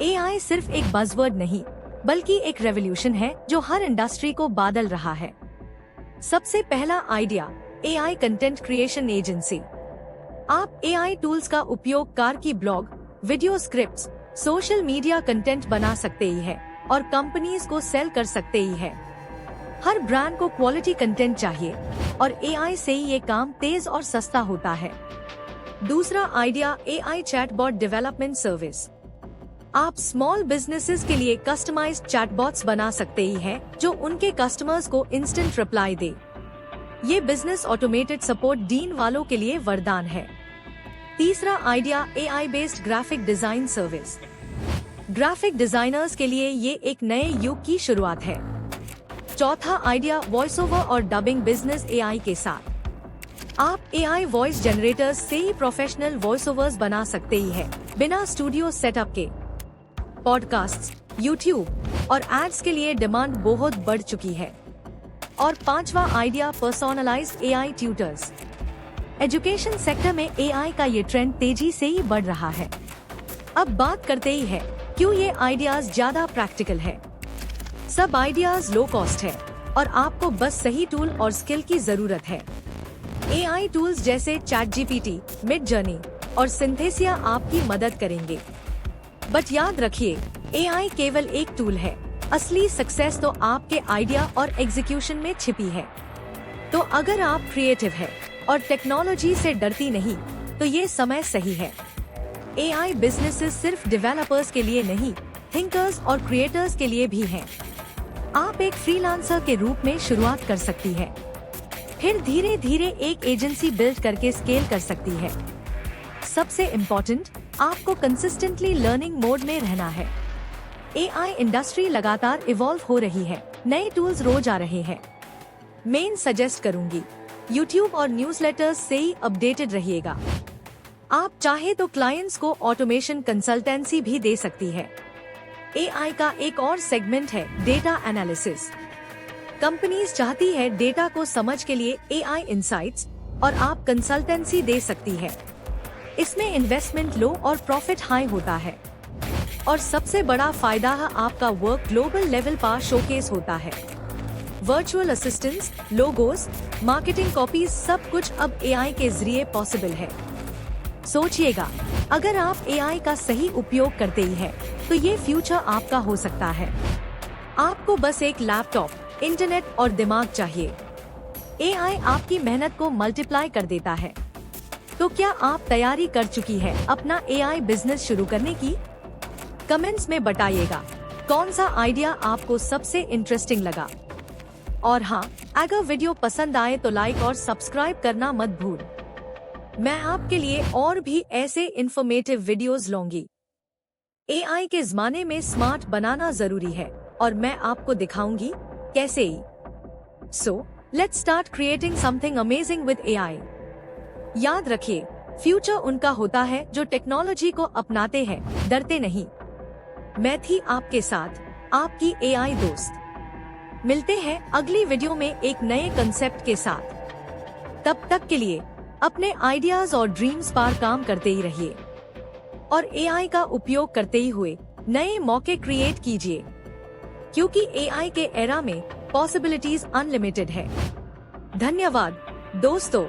AI सिर्फ एक buzzword नहीं, बल्कि एक रेवोल्यूशन है जो हर इंडस्ट्री को बदल रहा है। सबसे पहला idea, AI content creation agency. आप एआई टूल्स का उपयोग कार की blog, video scripts, social media content बना सकते ही है और कंपनीज को सेल कर सकते ही है। हर ब्रांड को क्वालिटी कंटेंट चाहिए और एआई से ही ये काम तेज और सस्ता होता है। दूसरा idea, AI chatbot development service. आप स्मॉल बिजनेसेस के लिए कस्टमाइज्ड चैटबॉट्स बना सकते ही हैं जो उनके कस्टमर्स को इंस्टेंट रिप्लाई दे। ये बिजनेस ऑटोमेटेड सपोर्ट डीन वालों के लिए वरदान है। तीसरा idea, AI based graphic design service. Graphic designers के लिए ये एक नए युग की शुरुआत है। चौथा आइडिया, वॉइस ओवर और डबिंग बिजनेस एआई के साथ। आप एआई वॉइस जनरेटर्स से ही प्रोफेशनल वॉइस ओवर्स बना सकते ही है बिना स्टूडियो सेटअप के। पॉडकास्ट्स, यूट्यूब और एड्स के लिए डिमांड बहुत बढ़ चुकी है। और पांचवा idea, personalised AI tutors. Education sector में एआई का ये ट्रेंड तेजी से ही बढ़ रहा है। अब बात करते ही है क्यों ये आइडियाज ज्यादा प्रैक्टिकल है। सब आइडियाज लो कॉस्ट है और आपको बस सही टूल और स्किल की जरूरत है। एआई टूल्स जैसे चैटजीपीटी, मिडजर्नी और सिंथेसिया आपकी मदद करेंगे। बट याद रखिए, एआई केवल एक टूल है। असली सक्सेस तो आपके आइडिया और एग्जीक्यूशन में छिपी है। तो अगर आप क्रिएटिव है और टेक्नोलॉजी से डरती नहीं, तो ये समय सही है। एआई बिजनेसेस सिर्फ डेवलपर्स के लिए नहीं, थिंकर्स और क्रिएटर्स के लिए भी हैं। आप एक फ्रीलांसर के रूप में शुरुआत कर सकती है, फिर धीरे धीरे एक एजेंसी बिल्ड करके स्केल कर सकती है। सबसे इम्पोर्टेंट, आपको कंसिस्टेंटली लर्निंग मोड में रहना है। एआई इंडस्ट्री लगातार इवॉल्व हो रही है, नए टूल्स रोज आ रहे हैं। मैं सजेस्ट करूंगी, यूट्यूब और न्यूज़लेटर्स से ही अपडेटेड रहिएगा। आप चाहे तो क्लाइंट्स को ऑटोमेशन कंसल्टेंसी भी दे सकती है। एआई का एक और सेगमेंट है डेटा एनालिसिस। कंपनीज चाहती है डेटा को समझ के लिए एआई इंसाइट्स, और आप कंसल्टेंसी दे सकती है। इसमें इन्वेस्टमेंट लो और प्रॉफिट हाई होता है। और सबसे बड़ा फायदा है आपका वर्क ग्लोबल लेवल पर शोकेस होता है। Virtual assistants, logos, marketing copies, सब कुछ अब एआई के जरिए पॉसिबल है। सोचिएगा, अगर आप एआई का सही उपयोग करते ही है, तो ये फ्यूचर आपका हो सकता है। आपको बस एक लैपटॉप, इंटरनेट और दिमाग चाहिए। एआई आपकी मेहनत को मल्टीप्लाई कर देता है। तो क्या आप तैयारी कर चुकी है अपना एआई बिजनेस शुरू करने की? कमेंट्स में बताइएगा कौन सा आइडिया आपको सबसे इंटरेस्टिंग लगा। और हाँ, अगर वीडियो पसंद आए तो लाइक और सब्सक्राइब करना मत भूल। मैं आपके लिए और भी ऐसे इंफॉर्मेटिव वीडियोस लाऊंगी। एआई के जमाने में स्मार्ट बनाना जरूरी है और मैं आपको दिखाऊंगी कैसे ही। So let's start creating something amazing with AI. याद रखिए, फ्यूचर उनका होता है जो टेक्नोलॉजी को अपनाते हैं, डरते नहीं। मैं थी आपके साथ, आपकी एआई दोस्त। मिलते हैं अगली वीडियो में एक नए कंसेप्ट के साथ। तब तक के लिए अपने आइडियाज और ड्रीम्स पर काम करते ही रहिए और एआई का उपयोग करते ही हुए नए मौके क्रिएट कीजिए, क्योंकि एआई के एरा में पॉसिबिलिटीज अनलिमिटेड है। धन्यवाद दोस्तों।